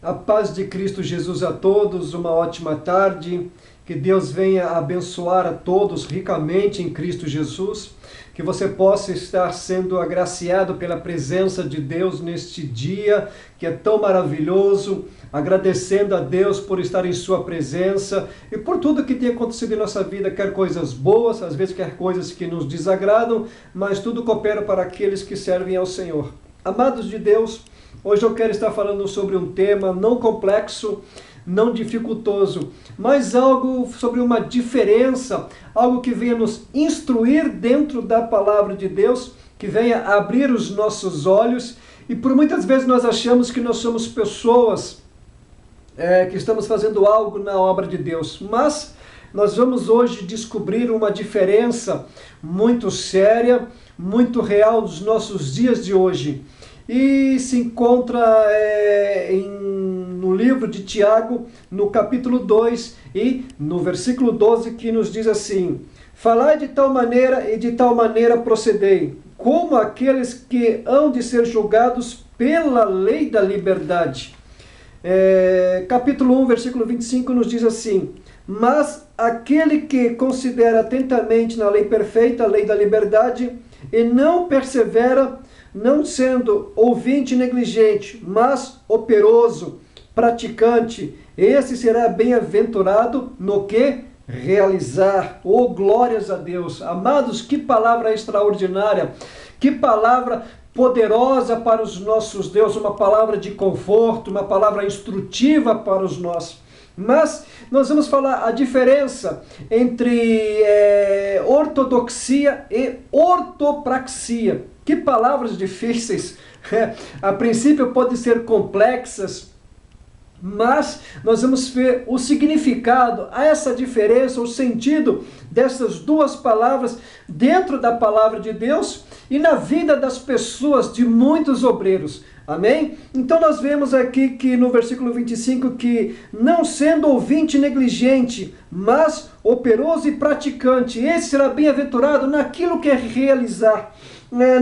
A paz de Cristo Jesus a todos, uma ótima tarde, que Deus venha abençoar a todos ricamente em Cristo Jesus, que você possa estar sendo agraciado pela presença de Deus neste dia, que é tão maravilhoso, agradecendo a Deus por estar em sua presença e por tudo que tem acontecido em nossa vida, quer coisas boas, às vezes quer coisas que nos desagradam, mas tudo coopera para aqueles que servem ao Senhor. Amados de Deus, hoje eu quero estar falando sobre um tema não complexo, não dificultoso, mas algo sobre uma diferença, algo que venha nos instruir dentro da palavra de Deus, que venha abrir os nossos olhos, e por muitas vezes nós achamos que nós somos pessoas que estamos fazendo algo na obra de Deus, mas nós vamos hoje descobrir uma diferença muito séria, muito real dos nossos dias de hoje. E se encontra no livro de Tiago, no capítulo 2 e no versículo 12, que nos diz assim: falai de tal maneira e de tal maneira procedei, como aqueles que hão de ser julgados pela lei da liberdade. Capítulo 1, versículo 25 nos diz assim: mas aquele que considera atentamente na lei perfeita, a lei da liberdade, e não persevera, não sendo ouvinte negligente, mas operoso, praticante, esse será bem-aventurado no que realizar. Oh, glórias a Deus! Amados, que palavra extraordinária, que palavra poderosa para os nossos Deus, uma palavra de conforto, uma palavra instrutiva para os nossos. Mas nós vamos falar a diferença entre ortodoxia e ortopraxia. Que palavras difíceis! A princípio podem ser complexas, mas nós vamos ver o significado, essa diferença, o sentido dessas duas palavras dentro da palavra de Deus e na vida das pessoas, de muitos obreiros. Amém? Então nós vemos aqui que no versículo 25 que não sendo ouvinte negligente, mas operoso e praticante, esse será bem-aventurado naquilo que é realizar.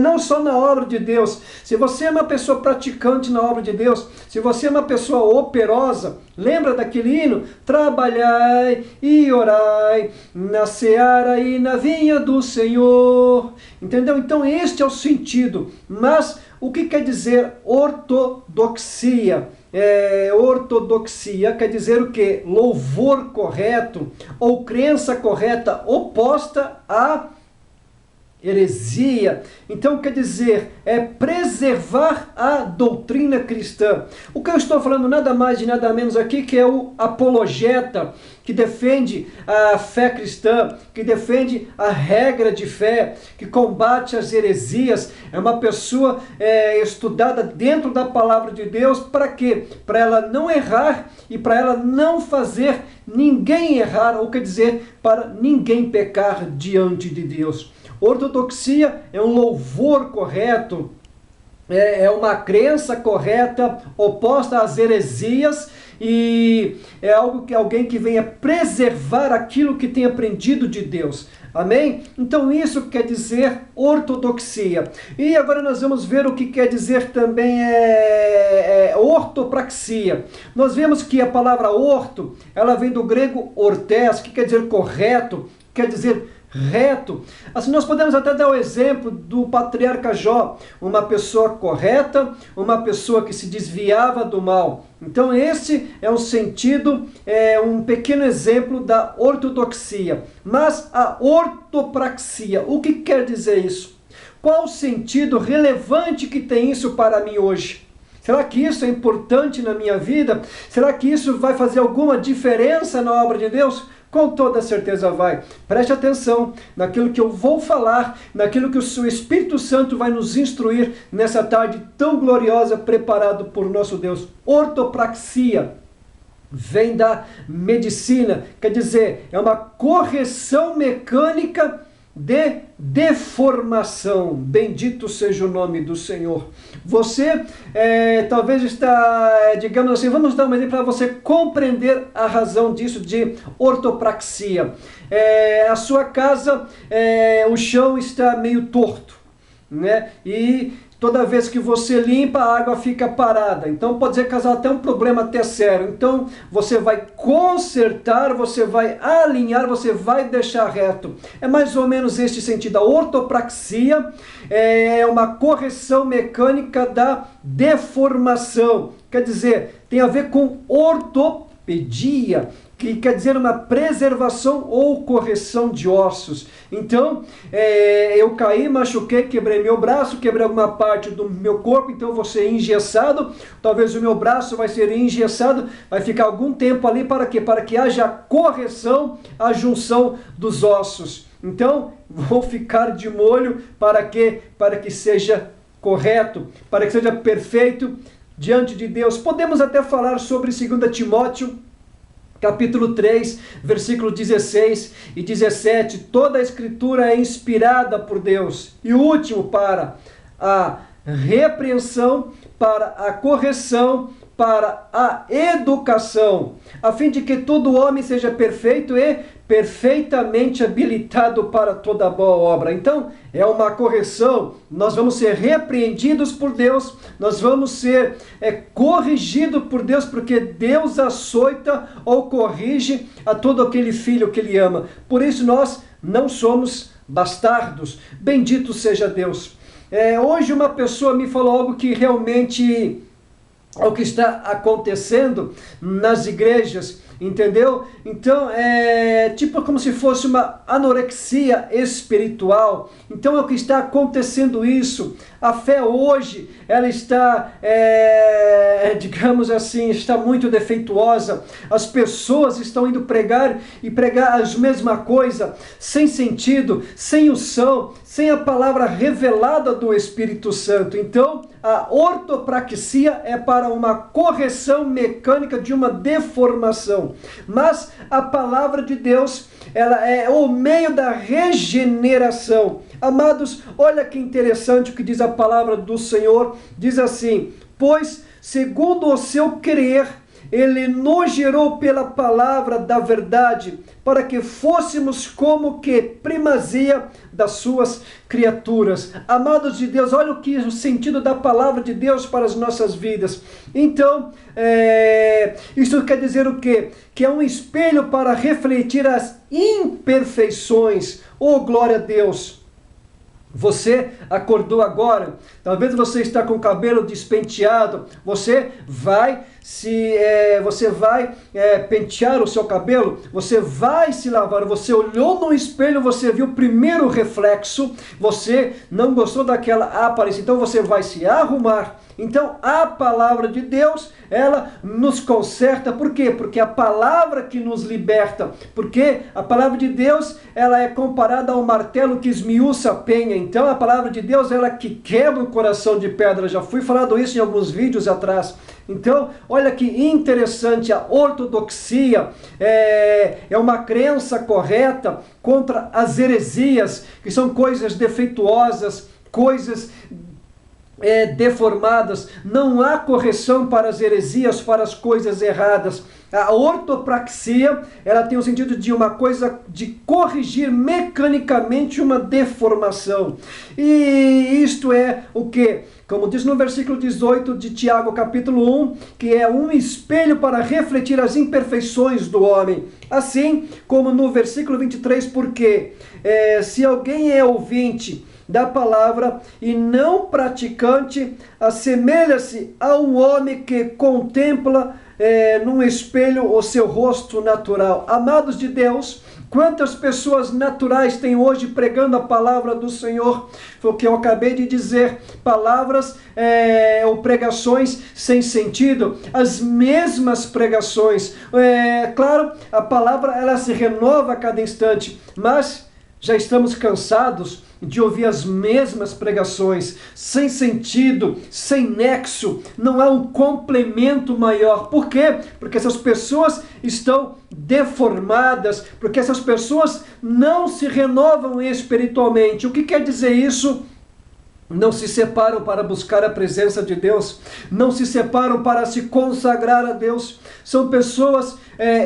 Não só na obra de Deus. Se você é uma pessoa praticante na obra de Deus, se você é uma pessoa operosa, lembra daquele hino? Trabalhai e orai na seara e na vinha do Senhor. Entendeu? Então este é o sentido. Mas o que quer dizer ortodoxia? Ortodoxia quer dizer o quê? Louvor correto ou crença correta oposta a heresia. Então quer dizer, preservar a doutrina cristã. O que eu estou falando nada mais e nada menos aqui que é o apologeta, que defende a fé cristã, que defende a regra de fé, que combate as heresias. É uma pessoa estudada dentro da palavra de Deus. Para quê? Para ela não errar e para ela não fazer ninguém errar, ou quer dizer, para ninguém pecar diante de Deus. Ortodoxia é um louvor correto, é uma crença correta, oposta às heresias, e é algo que alguém que venha preservar aquilo que tem aprendido de Deus. Amém? Então isso quer dizer ortodoxia. E agora nós vamos ver o que quer dizer também ortopraxia. Nós vemos que a palavra orto, ela vem do grego ortes, que quer dizer correto, quer dizer reto. Assim, nós podemos até dar o exemplo do patriarca Jó, uma pessoa correta, uma pessoa que se desviava do mal. Então esse é um sentido, um pequeno exemplo da ortodoxia. Mas a ortopraxia, o que quer dizer isso? Qual o sentido relevante que tem isso para mim hoje? Será que isso é importante na minha vida? Será que isso vai fazer alguma diferença na obra de Deus? Com toda certeza vai. Preste atenção naquilo que eu vou falar, naquilo que o seu Espírito Santo vai nos instruir nessa tarde tão gloriosa, preparado por nosso Deus. Ortopraxia vem da medicina, quer dizer, é uma correção mecânica de deformação. Bendito seja o nome do Senhor. Você talvez está, digamos assim, vamos dar um exemplo para você compreender a razão disso de ortopraxia. A sua casa, o chão está meio torto, né? E Toda vez que você limpa, a água fica parada. Então pode causar até um problema até sério. Então você vai consertar, você vai alinhar, você vai deixar reto. É mais ou menos este sentido. A ortopraxia é uma correção mecânica da deformação. Quer dizer, tem a ver com ortopedia, que quer dizer uma preservação ou correção de ossos. Então, eu caí, machuquei, quebrei meu braço, quebrei alguma parte do meu corpo, então eu vou ser engessado, talvez o meu braço vai ser engessado, vai ficar algum tempo ali para quê? Para que haja a correção, a junção dos ossos. Então, vou ficar de molho para quê? Para que seja correto, para que seja perfeito diante de Deus. Podemos até falar sobre 2 Timóteo, capítulo 3, versículo 16 e 17, toda a escritura é inspirada por Deus e útil para a repreensão, para a correção, para a educação, a fim de que todo homem seja perfeito e perfeitamente habilitado para toda boa obra. Então, é uma correção, nós vamos ser repreendidos por Deus, nós vamos ser corrigidos por Deus, porque Deus açoita ou corrige a todo aquele filho que Ele ama. Por isso nós não somos bastardos. Bendito seja Deus. Hoje uma pessoa me falou algo que realmente é o que está acontecendo nas igrejas, entendeu? Então, tipo como se fosse uma anorexia espiritual. Então, é o que está acontecendo isso. A fé hoje, ela está, digamos assim, está muito defeituosa. As pessoas estão indo pregar e pregar a mesma coisa, sem sentido, sem unção, sem a palavra revelada do Espírito Santo. Então, a ortopraxia é para uma correção mecânica de uma deformação. Mas a palavra de Deus, ela é o meio da regeneração. Amados, olha que interessante o que diz a palavra do Senhor. Diz assim: pois, segundo o seu querer, Ele nos gerou pela palavra da verdade, para que fôssemos como que primazia das suas criaturas. Amados de Deus, olha o sentido da palavra de Deus para as nossas vidas. Então, isso quer dizer o quê? Que é um espelho para refletir as imperfeições. Oh, glória a Deus! Você acordou agora, talvez você está com o cabelo despenteado, você vai pentear o seu cabelo, você vai se lavar, você olhou no espelho, você viu o primeiro reflexo, você não gostou daquela aparência, então você vai se arrumar. Então a palavra de Deus, ela nos conserta. Por quê? Porque a palavra que nos liberta, porque a palavra de Deus, ela é comparada ao martelo que esmiuça a penha. Então a palavra de Deus, ela que quebra o coração de pedra. Já fui falando isso em alguns vídeos atrás. Então, olha que interessante, a ortodoxia é uma crença correta contra as heresias, que são coisas defeituosas, coisas deformadas. Não há correção para as heresias, para as coisas erradas. A ortopraxia, ela tem o sentido de uma coisa, de corrigir mecanicamente uma deformação. E isto é o que? Como diz no versículo 18 de Tiago, capítulo 1, que é um espelho para refletir as imperfeições do homem. Assim como no versículo 23, porque se alguém é ouvinte da palavra e não praticante, assemelha-se a um homem que contempla num espelho o seu rosto natural. Amados de Deus, quantas pessoas naturais tem hoje pregando a palavra do Senhor? Foi o que eu acabei de dizer, palavras ou pregações sem sentido, as mesmas pregações. Claro, a palavra ela se renova a cada instante, mas já estamos cansados de ouvir as mesmas pregações, sem sentido, sem nexo, não há um complemento maior. Por quê? Porque essas pessoas estão deformadas, porque essas pessoas não se renovam espiritualmente. O que quer dizer isso? não se separam para buscar a presença de Deus, não se separam para se consagrar a Deus. São pessoas,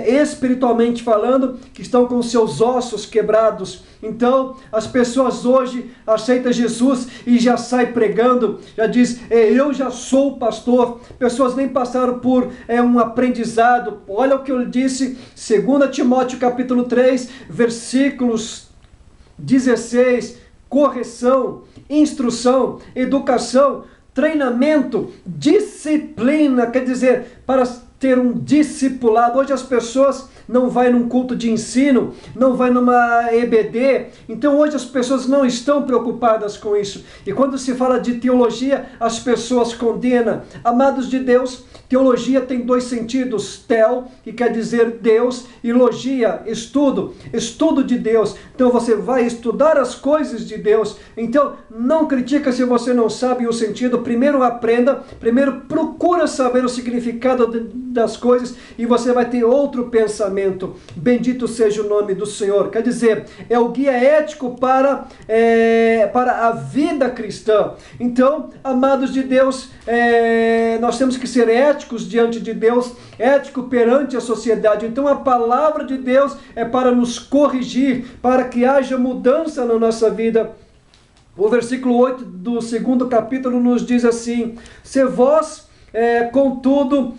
espiritualmente falando, que estão com seus ossos quebrados. Então, as pessoas hoje aceitam Jesus e já saem pregando, já diz, eu já sou pastor. Pessoas nem passaram por um aprendizado. Olha o que eu disse, 2 Timóteo capítulo 3, versículos 16, correção, instrução, educação, treinamento, disciplina, quer dizer, para ter um discipulado. Hoje as pessoas não vão num culto de ensino, não vão numa EBD, então hoje as pessoas não estão preocupadas com isso. E quando se fala de teologia, as pessoas condenam. Amados de Deus, teologia tem dois sentidos, tel, que quer dizer Deus, e logia, estudo de Deus. Então você vai estudar as coisas de Deus. Então não critica se você não sabe o sentido. Primeiro aprenda, primeiro procura saber o significado das coisas e você vai ter outro pensamento. Bendito seja o nome do Senhor. Quer dizer, é o guia ético para a vida cristã. Então, amados de Deus, nós temos que ser éticos diante de Deus, ético perante a sociedade. Então a palavra de Deus é para nos corrigir, para que haja mudança na nossa vida. O versículo 8 do 2º capítulo nos diz assim: se vós contudo,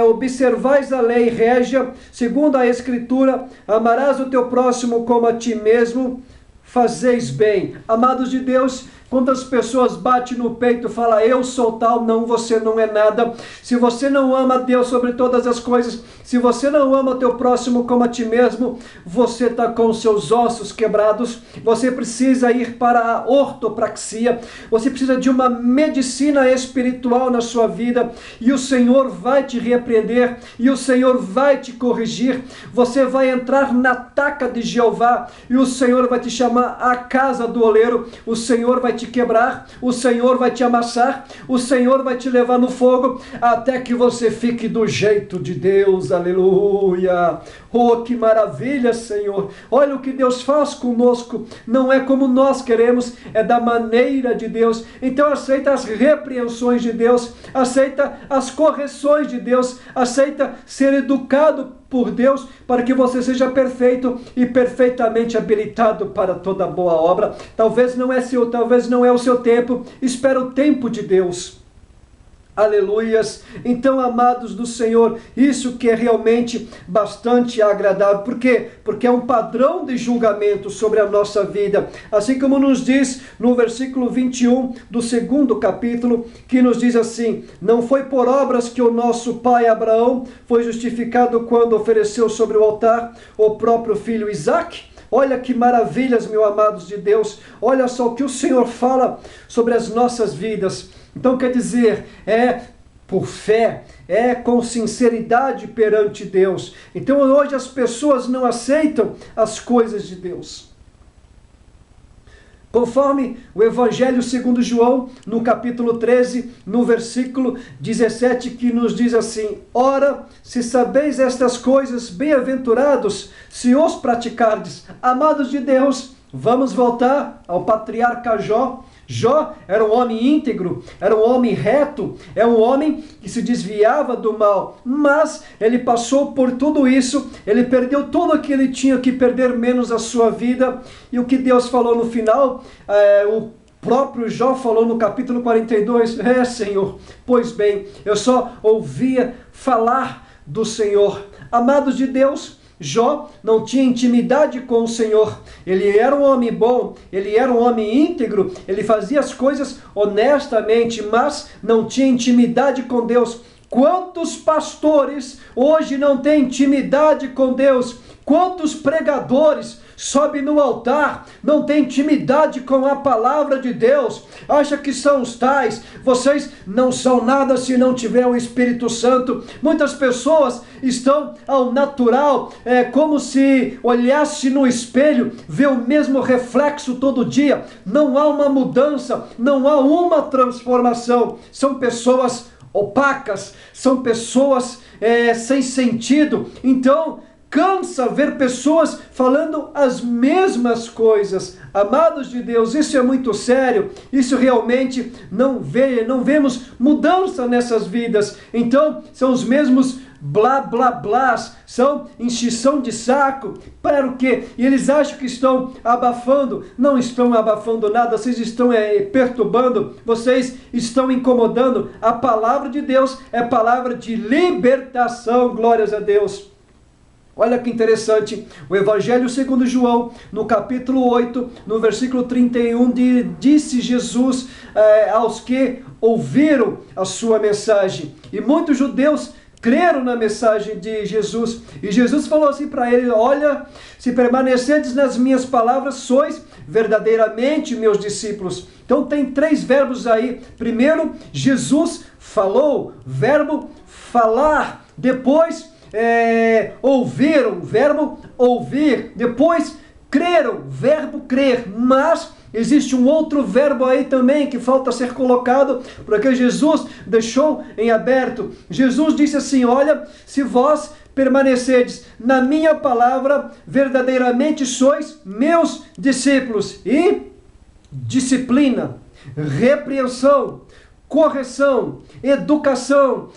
observais a lei régia, segundo a Escritura, amarás o teu próximo como a ti mesmo, fazeis bem. Amados de Deus, quando as pessoas batem no peito e falam, eu sou tal, não, você não é nada. Se você não ama Deus sobre todas as coisas, se você não ama o teu próximo como a ti mesmo, você está com seus ossos quebrados, você precisa ir para a ortopraxia, você precisa de uma medicina espiritual na sua vida, e o Senhor vai te repreender, e o Senhor vai te corrigir. Você vai entrar na taca de Jeová, e o Senhor vai te chamar a casa do oleiro, o Senhor vai te quebrar, o Senhor vai te amassar, o Senhor vai te levar no fogo, até que você fique do jeito de Deus. Aleluia! Oh, que maravilha, Senhor! Olha o que Deus faz conosco, não é como nós queremos, é da maneira de Deus. Então aceita as repreensões de Deus, aceita as correções de Deus, aceita ser educado por Deus, para que você seja perfeito e perfeitamente habilitado para toda boa obra. Talvez não é o seu tempo, espera o tempo de Deus. Aleluias! Então, amados do Senhor, isso que é realmente bastante agradável. Por quê? Porque é um padrão de julgamento sobre a nossa vida. Assim como nos diz no versículo 21 do 2º capítulo, que nos diz assim: não foi por obras que o nosso pai Abraão foi justificado quando ofereceu sobre o altar o próprio filho Isaque? Olha que maravilhas, meus amados de Deus. Olha só o que o Senhor fala sobre as nossas vidas. Então quer dizer, por fé, com sinceridade perante Deus. Então hoje as pessoas não aceitam as coisas de Deus. Conforme o Evangelho segundo João, no capítulo 13, no versículo 17, que nos diz assim: ora, se sabeis estas coisas, bem-aventurados, se os praticardes. Amados de Deus, vamos voltar ao patriarca Jó. Jó era um homem íntegro, era um homem reto, é um homem que se desviava do mal, mas ele passou por tudo isso, ele perdeu tudo o que ele tinha que perder, menos a sua vida. E o que Deus falou no final, o próprio Jó falou no capítulo 42, Senhor, pois bem, eu só ouvia falar do Senhor. Amados de Deus, Jó não tinha intimidade com o Senhor. Ele era um homem bom, ele era um homem íntegro, ele fazia as coisas honestamente, mas não tinha intimidade com Deus. Quantos pastores hoje não têm intimidade com Deus? Quantos pregadores sobem no altar, não têm intimidade com a palavra de Deus, acha que são os tais? Vocês não são nada se não tiver o Espírito Santo. Muitas pessoas estão ao natural, como se olhasse no espelho, vê o mesmo reflexo todo dia. Não há uma mudança, não há uma transformação. São pessoas opacas, são pessoas sem sentido. Então, cansa ver pessoas falando as mesmas coisas. Amados de Deus, isso é muito sério, isso realmente não vemos mudança nessas vidas. Então, são os mesmos blá blá blás, são encheção de saco, para o quê? E eles acham que estão abafando, não estão abafando nada, vocês estão perturbando, vocês estão incomodando. A palavra de Deus é palavra de libertação, glórias a Deus. Olha que interessante, o Evangelho segundo João, no capítulo 8, no versículo 31, disse Jesus aos que ouviram a sua mensagem, e muitos judeus creram na mensagem de Jesus, e Jesus falou assim para ele: olha, se permanecerdes nas minhas palavras, sois verdadeiramente meus discípulos. Então tem 3 verbos aí. Primeiro, Jesus falou, verbo falar. Depois, ouviram, verbo ouvir. Depois, creram, verbo crer. Mas existe um outro verbo aí também que falta ser colocado, porque Jesus deixou em aberto. Jesus disse assim: olha, se vós permanecerdes na minha palavra, verdadeiramente sois meus discípulos. E disciplina, repreensão, correção, educação,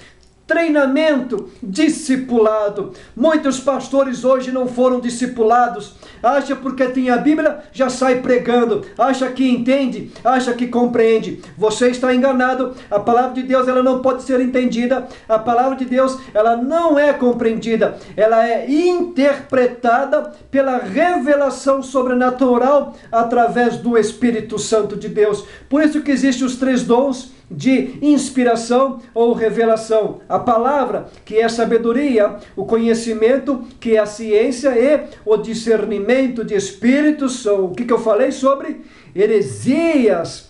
treinamento, discipulado. Muitos pastores hoje não foram discipulados, acha porque tem a Bíblia, já sai pregando, acha que entende, acha que compreende. Você está enganado. A palavra de Deus, ela não pode ser entendida, a palavra de Deus, ela não é compreendida, ela é interpretada pela revelação sobrenatural através do Espírito Santo de Deus. Por isso que existem os 3 dons de inspiração ou revelação: a palavra, que é a sabedoria, o conhecimento, que é a ciência, e o discernimento de espíritos. O que eu falei sobre heresias.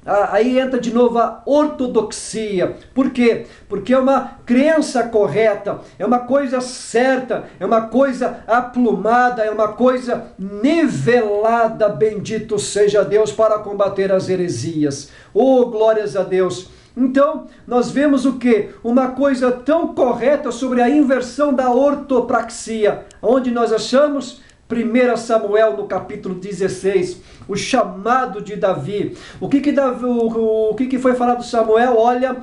Aí entra de novo a ortodoxia. Por quê? Porque é uma crença correta, é uma coisa certa, é uma coisa aplumada, é uma coisa nivelada. Bendito seja Deus para combater as heresias. Oh, glórias a Deus! Então, nós vemos o quê? Uma coisa tão correta sobre a inversão da ortopraxia. Onde nós achamos? 1 Samuel, no capítulo 16, o chamado de Davi. O que foi falado de Samuel? Olha,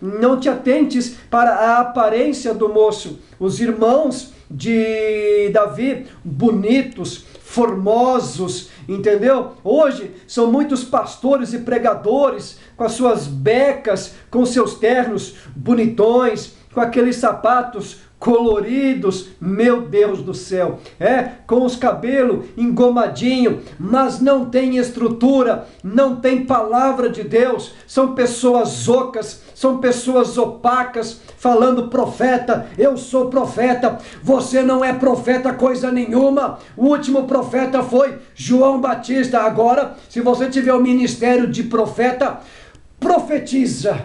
não te atentes para a aparência do moço. Os irmãos de Davi, bonitos, formosos, entendeu? Hoje são muitos pastores e pregadores com as suas becas, com seus ternos bonitões, com aqueles sapatos coloridos, meu Deus do céu, com os cabelos engomadinho, mas não tem estrutura, não tem palavra de Deus. São pessoas ocas, são pessoas opacas, falando: profeta, eu sou profeta. Você não é profeta coisa nenhuma. O último profeta foi João Batista. Agora, se você tiver o ministério de profeta, profetiza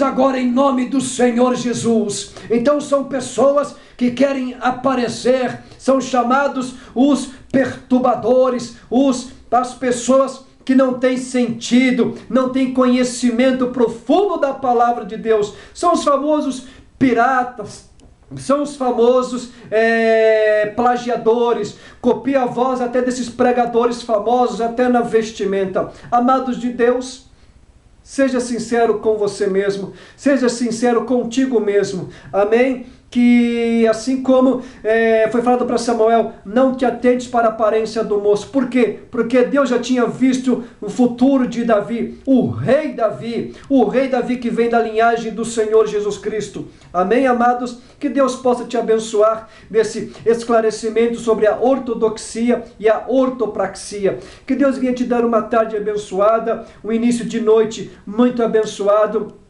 agora em nome do Senhor Jesus. Então são pessoas que querem aparecer, são chamados os perturbadores, as pessoas que não têm sentido, não têm conhecimento profundo da palavra de Deus. São os famosos piratas, são os famosos plagiadores, copia a voz até desses pregadores famosos, até na vestimenta. Amados de Deus, seja sincero com você mesmo, seja sincero contigo mesmo, amém? Que assim como foi falado para Samuel, não te atentes para a aparência do moço. Por quê? Porque Deus já tinha visto o futuro de Davi, o rei Davi que vem da linhagem do Senhor Jesus Cristo. Amém, amados? Que Deus possa te abençoar nesse esclarecimento sobre a ortodoxia e a ortopraxia. Que Deus venha te dar uma tarde abençoada, um início de noite muito abençoado.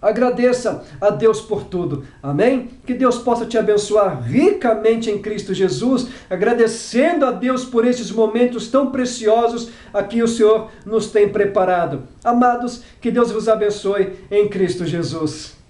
Agradeça a Deus por tudo, amém? Que Deus possa te abençoar ricamente em Cristo Jesus, agradecendo a Deus por esses momentos tão preciosos a que o Senhor nos tem preparado. Amados, que Deus vos abençoe em Cristo Jesus.